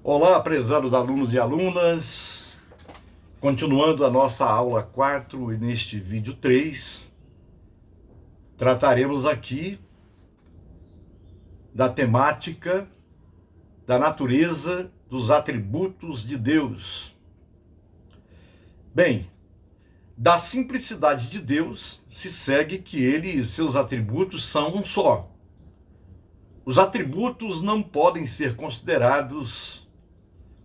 Olá, prezados alunos e alunas, continuando a nossa aula 4 e neste vídeo 3, trataremos aqui da temática da natureza dos atributos de Deus. Bem, da simplicidade de Deus se segue que ele e seus atributos são um só. Os atributos não podem ser considerados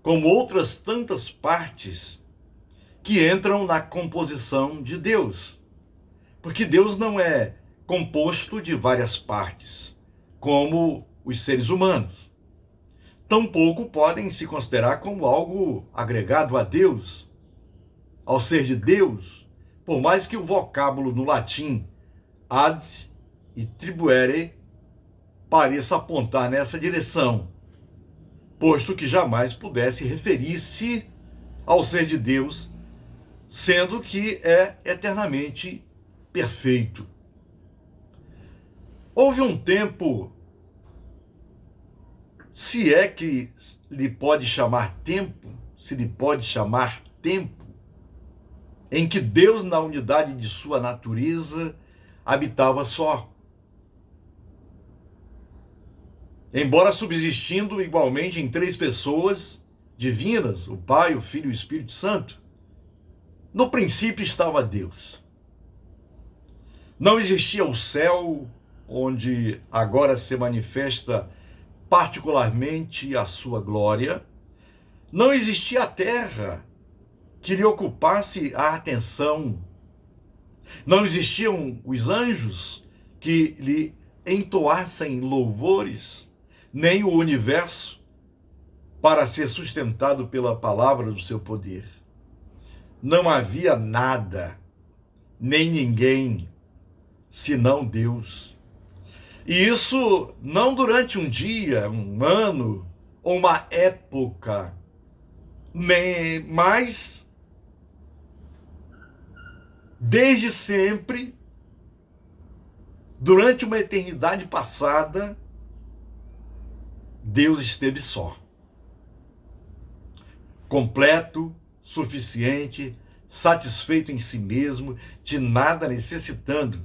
como outras tantas partes que entram na composição de Deus. Porque Deus não é composto de várias partes, como os seres humanos. Tampouco podem se considerar como algo agregado a Deus, ao ser de Deus, por mais que o vocábulo no latim ad e tribuere pareça apontar nessa direção, posto que jamais pudesse referir-se ao ser de Deus, sendo que é eternamente perfeito. Houve um tempo, se é que lhe pode chamar tempo, em que Deus, na unidade de sua natureza, habitava só. Embora subsistindo igualmente em três pessoas divinas, o Pai, o Filho e o Espírito Santo, no princípio estava Deus. Não existia o céu, onde agora se manifesta particularmente a sua glória. Não existia a terra que lhe ocupasse a atenção. Não existiam os anjos que lhe entoassem louvores, nem o universo para ser sustentado pela palavra do seu poder. Não havia nada, nem ninguém, senão Deus. E isso não durante um dia, um ano, ou uma época, nem mais desde sempre, durante uma eternidade passada, Deus esteve só. Completo, suficiente, satisfeito em si mesmo, de nada necessitando.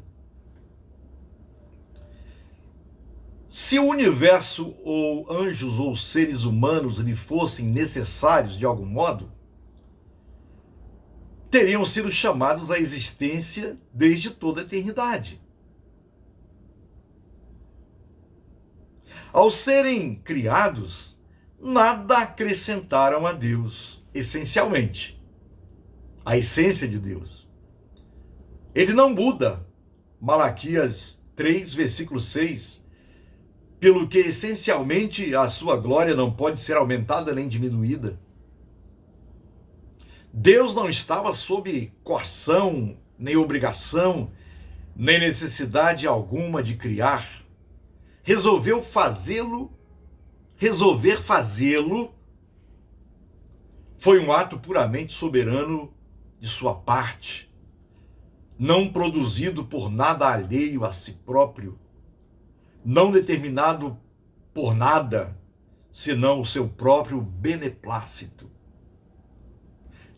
Se o universo ou anjos ou seres humanos lhe fossem necessários de algum modo, teriam sido chamados à existência desde toda a eternidade. Ao serem criados, nada acrescentaram a Deus, essencialmente. A essência de Deus. Ele não muda. Malaquias 3, versículo 6. Pelo que, essencialmente, a sua glória não pode ser aumentada nem diminuída. Deus não estava sob coação, nem obrigação, nem necessidade alguma de criar. Resolver fazê-lo foi um ato puramente soberano de sua parte, não produzido por nada alheio a si próprio, não determinado por nada, senão o seu próprio beneplácito,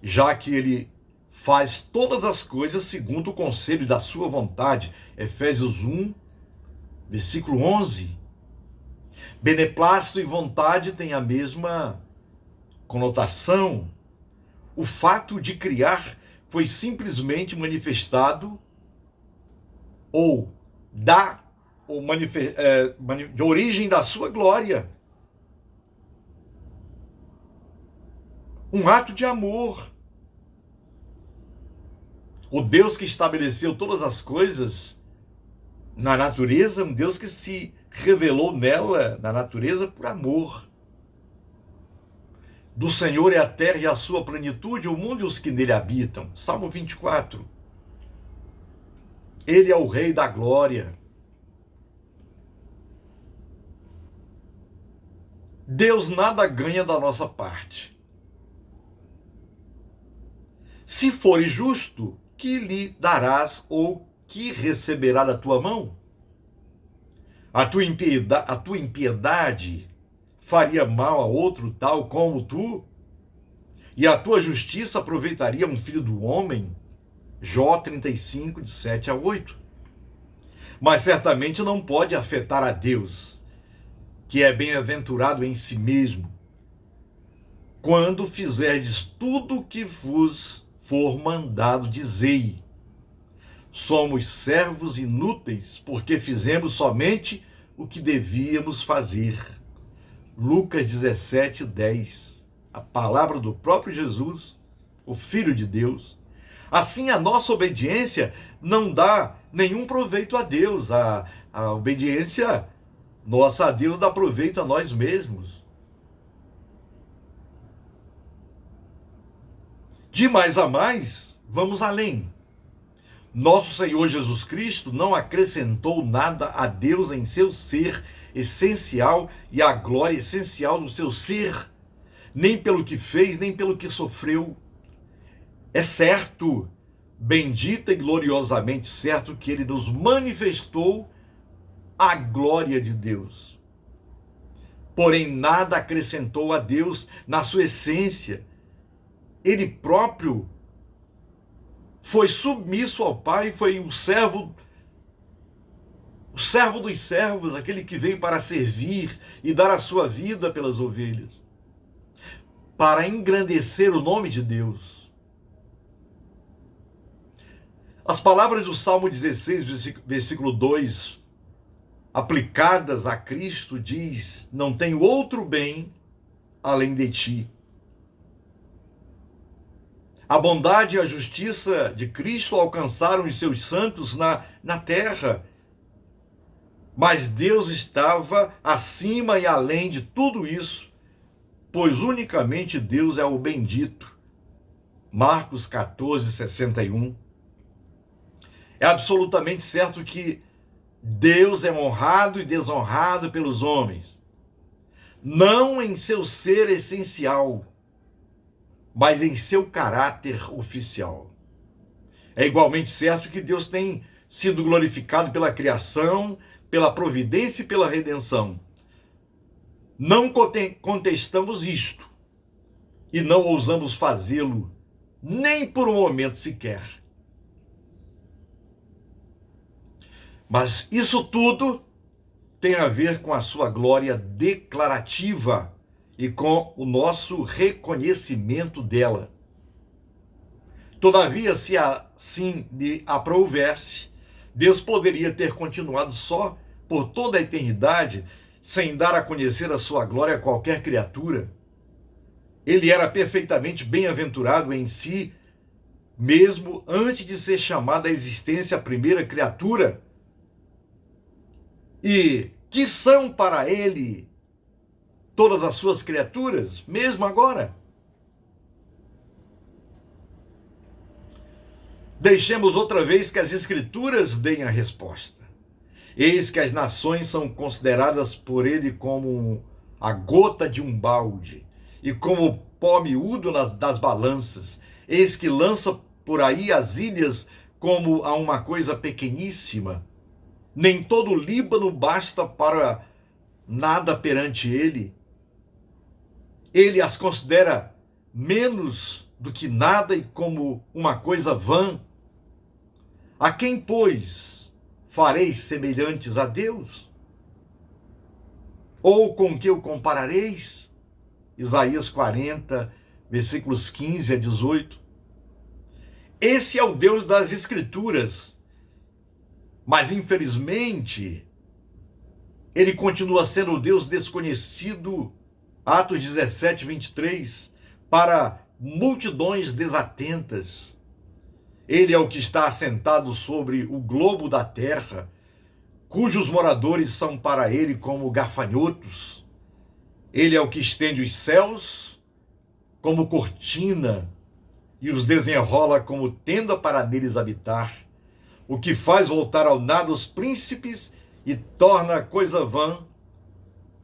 já que ele faz todas as coisas segundo o conselho da sua vontade. Efésios 1, versículo 11. Beneplácito e vontade têm a mesma conotação. O fato de criar foi simplesmente manifestado de origem da sua glória. Um ato de amor. O Deus que estabeleceu todas as coisas na natureza, um Deus que se revelou nela, na natureza, por amor. Do Senhor é a terra e a sua plenitude, o mundo e os que nele habitam. Salmo 24. Ele é o Rei da glória. Deus nada ganha da nossa parte. Se fores justo, que lhe darás ou que receberá da tua mão? A tua impiedade faria mal a outro tal como tu? E a tua justiça aproveitaria um filho do homem? Jó 35, de 7 a 8. Mas certamente não pode afetar a Deus, que é bem-aventurado em si mesmo, quando fizerdes tudo o que vos for mandado, dizei: somos servos inúteis, porque fizemos somente o que devíamos fazer. Lucas 17, 10. A palavra do próprio Jesus, o Filho de Deus. Assim, a nossa obediência não dá nenhum proveito a Deus. A obediência nossa a Deus dá proveito a nós mesmos. De mais a mais, vamos além. Nosso Senhor Jesus Cristo não acrescentou nada a Deus em seu ser essencial e a glória essencial do seu ser, nem pelo que fez, nem pelo que sofreu. É certo, bendita e gloriosamente certo, que ele nos manifestou a glória de Deus. Porém, nada acrescentou a Deus na sua essência. Ele próprio foi submisso ao Pai, foi o servo dos servos, aquele que veio para servir e dar a sua vida pelas ovelhas, para engrandecer o nome de Deus. As palavras do Salmo 16, versículo 2, aplicadas a Cristo, diz: não tenho outro bem além de ti. A bondade e a justiça de Cristo alcançaram os seus santos na terra. Mas Deus estava acima e além de tudo isso, pois unicamente Deus é o bendito. Marcos 14, 61. É absolutamente certo que Deus é honrado e desonrado pelos homens, não em seu ser essencial, mas em seu caráter oficial. É igualmente certo que Deus tem sido glorificado pela criação, pela providência e pela redenção. Não contestamos isto e não ousamos fazê-lo, nem por um momento sequer. Mas isso tudo tem a ver com a sua glória declarativa e com o nosso reconhecimento dela. Todavia, se assim lhe aprouvesse, Deus poderia ter continuado só por toda a eternidade, sem dar a conhecer a sua glória a qualquer criatura. Ele era perfeitamente bem-aventurado em si, mesmo antes de ser chamado à existência a primeira criatura. E que são para ele todas as suas criaturas, mesmo agora? Deixemos outra vez que as Escrituras deem a resposta. Eis que as nações são consideradas por ele como a gota de um balde e como o pó miúdo das balanças. Eis que lança por aí as ilhas como a uma coisa pequeníssima. Nem todo o Líbano basta para nada perante ele. Ele as considera menos do que nada e como uma coisa vã. A quem, pois, fareis semelhantes a Deus? Ou com que o comparareis? Isaías 40, versículos 15 a 18. Esse é o Deus das Escrituras, mas infelizmente ele continua sendo o Deus desconhecido, Atos 17, 23, para multidões desatentas. Ele é o que está assentado sobre o globo da terra, cujos moradores são para ele como gafanhotos. Ele é o que estende os céus como cortina e os desenrola como tenda para neles habitar, o que faz voltar ao nada os príncipes e torna coisa vã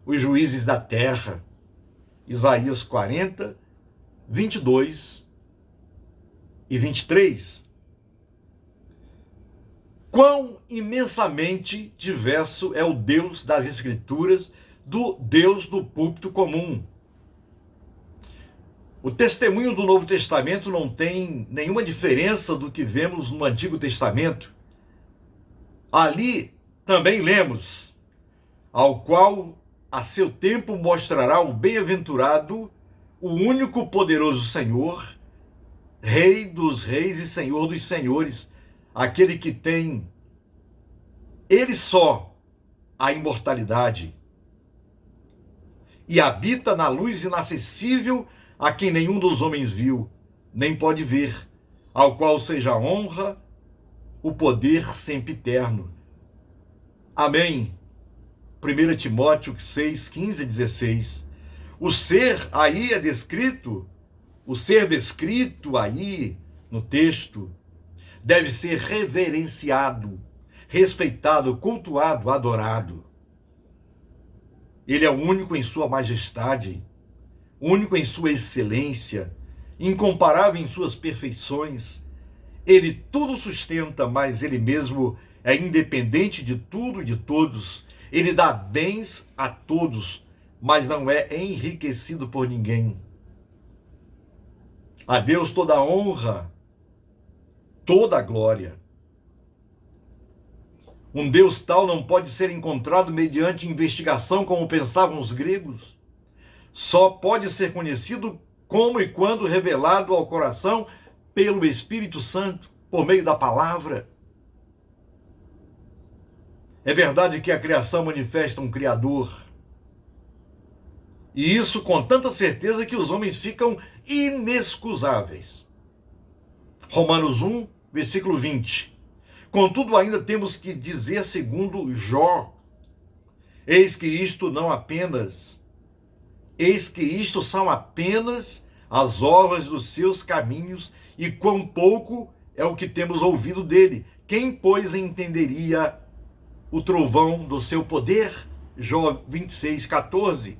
os juízes da terra. Isaías 40, 22 e 23. Quão imensamente diverso é o Deus das Escrituras do Deus do púlpito comum. O testemunho do Novo Testamento não tem nenhuma diferença do que vemos no Antigo Testamento. Ali também lemos, ao qual a seu tempo mostrará o bem-aventurado, o único poderoso Senhor, Rei dos reis e Senhor dos senhores, aquele que tem, ele só, a imortalidade, e habita na luz inacessível a quem nenhum dos homens viu, nem pode ver, ao qual seja a honra, o poder sempre eterno. Amém. 1 Timóteo 6, 15 e 16. O ser aí é descrito, o ser descrito aí no texto, deve ser reverenciado, respeitado, cultuado, adorado. Ele é o único em sua majestade, único em sua excelência, incomparável em suas perfeições. Ele tudo sustenta, mas ele mesmo é independente de tudo e de todos. Ele dá bens a todos, mas não é enriquecido por ninguém. A Deus toda a honra, toda a glória. Um Deus tal não pode ser encontrado mediante investigação, como pensavam os gregos. Só pode ser conhecido como e quando revelado ao coração pelo Espírito Santo, por meio da palavra. É verdade que a criação manifesta um Criador. E isso com tanta certeza que os homens ficam inexcusáveis. Romanos 1, versículo 20. Contudo, ainda temos que dizer segundo Jó, eis que isto são apenas as obras dos seus caminhos, e quão pouco é o que temos ouvido dele. Quem, pois, entenderia o trovão do seu poder? Jó 26, 14.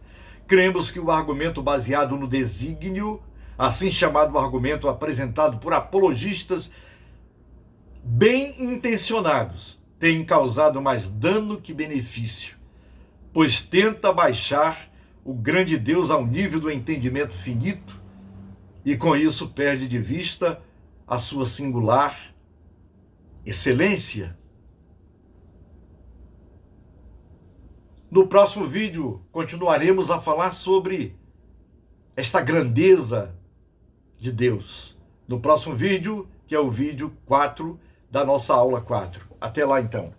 Cremos que o argumento baseado no desígnio, assim chamado argumento apresentado por apologistas bem intencionados, tem causado mais dano que benefício, pois tenta baixar o grande Deus ao nível do entendimento finito e com isso perde de vista a sua singular excelência. No próximo vídeo continuaremos a falar sobre esta grandeza de Deus. No próximo vídeo, que é o vídeo 4 da nossa aula 4. Até lá então.